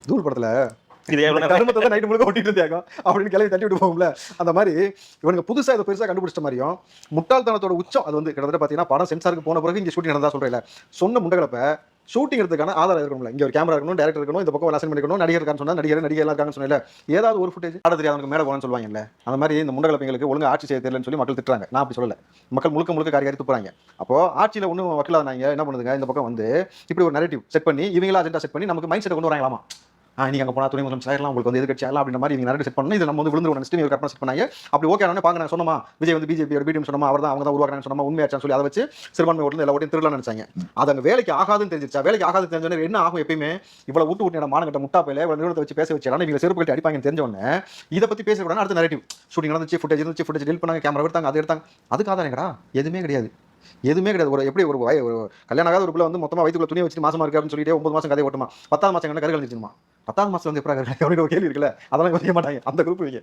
தூள் படத்துல இது எவ்வளவு நேரம் கருமத்தை தான் நைட்டு முழுக்க ஓட்டிட்டு இருந்தாங்க அப்படின்னு கிளம்பி தட்டி விட்டு போகும்ல. அந்த மாதிரி இவனுக்கு புதுசா இதை பெருசா கண்டுபிடிச்ச மாதிரியும் முட்டாள்தனத்தோட உச்சம் அது வந்து கிட்டத்தட்ட பாத்தீங்கன்னா படம் சென்சாருக்கு போன பிறகு இங்க ஷூட்டிங் நடந்தா சொல்றேன் சொன்ன முண்டகளப்ப ஷூட்டிங் எடுத்துக்கான ஆதாரம் இருக்கணும்ல. இங்க ஒரு கேமரா இருக்கணும், டேரக்டர் இருக்கணும், இந்த பக்கம் அசைன் பண்ணிக்கணும், நடிகர் இருக்கான்னு சொன்னா நடிகர் எல்லாம் இருக்காங்கன்னு சொன்னல. ஏதாவது ஒரு ஃபுட்டேஜ் ஆட தெரியாதவங்க மேல போகணும்னு சொல்லுவாங்கல்ல. அந்த மாதிரி இந்த முண்டகளப்பங்களுக்கு ஒழுங்கா ஆட்சி செய்ய தெரியலன்னு சொல்லி மக்கள் திட்டுறாங்க. நான் அப்படி சொல்லல. மக்கள் முழுக்க காரி துப்புறாங்க. அப்போ ஆட்சியில ஒன்றும் வக்கலானாங்க என்ன பண்ணுதுங்க, இந்த பக்கம் வந்து இப்படி ஒரு நரேட்டிவ் செட் பண்ணி இவங்களா அஜெண்டா செட் பண்ணி நமக்கு மைண்ட் செட் கொண்டு வராங்களாமா. நீங்க அங்க போனா துணை முதலமைச்சர் ஆயிரலாம், உங்களுக்கு வந்து எதிர்க்கட்சி ஆகலாம் அப்படின்ற மாதிரி இவங்க நிறைய செட் பண்ணி இதை நம்ம வந்து விழுந்து நெக்ஸ்ட் ஒரு கற்பனை செட் பண்ணாங்க. அப்படி ஓகே ஆனே பாங்க நான் சொன்னமா விஜய் வந்து பிஜேபி பிடிஎம் சொன்னமா அவர் தான் அவங்க தான் உருவாக்குறாங்கன்னு சொன்னமா உண்மையாச்சான்னு சொல்லி அதை வச்சு சிறுபான்மை ஓட்டு எல்லா ஓட்டையும் திருடலாம் நினைச்சாங்க. அது அங்க வேலைக்கு ஆகாதுன்னு தெரிஞ்சிருச்சா. வேலைக்கு ஆகாது தெரிஞ்சோன்னே என்ன ஆகும், எப்பயுமே இவ்வளவு விட்டு மானகட்ட முட்டாப்பையில இவ்வளவு நிறுவனத்தை வச்சு பேச வச்சு இவங்க செருப்பு கட்டி அடிப்பாங்கன்னு தெரிஞ்சோன்னே இதை பத்தி பேசக்கூடாது. அடுத்த நரேட்டிவ் ஷூட்டிங் நடந்துச்சு, ஃபுட்டேஜ் டெலிட் பண்ணாங்க, கேமரா எடுத்தாங்க, அதை எடுத்தாங்க. அதுக்கு ஆதாரங்கடா எதுவுமே கிடையாது. ஒரு எப்படி ஒரு கல்யாணம் ஆகாத ஒரு பிள்ளை வந்து மொத்தமா வயிற்றுக்குள்ள துணியை வச்சு மாசமா இருக்கு அப்படின்னு சொல்லிட்டு 9 மாசம் கதை ஓட்டுமா, 10ஆவது மாசம் என்ன கரு கழிச்சிருமா, 10ஆவது மாசத்துல வந்து எப்படி கேள்வி இருக்குல்ல, அதெல்லாம் செய்ய மாட்டாங்க அந்த குரூப்.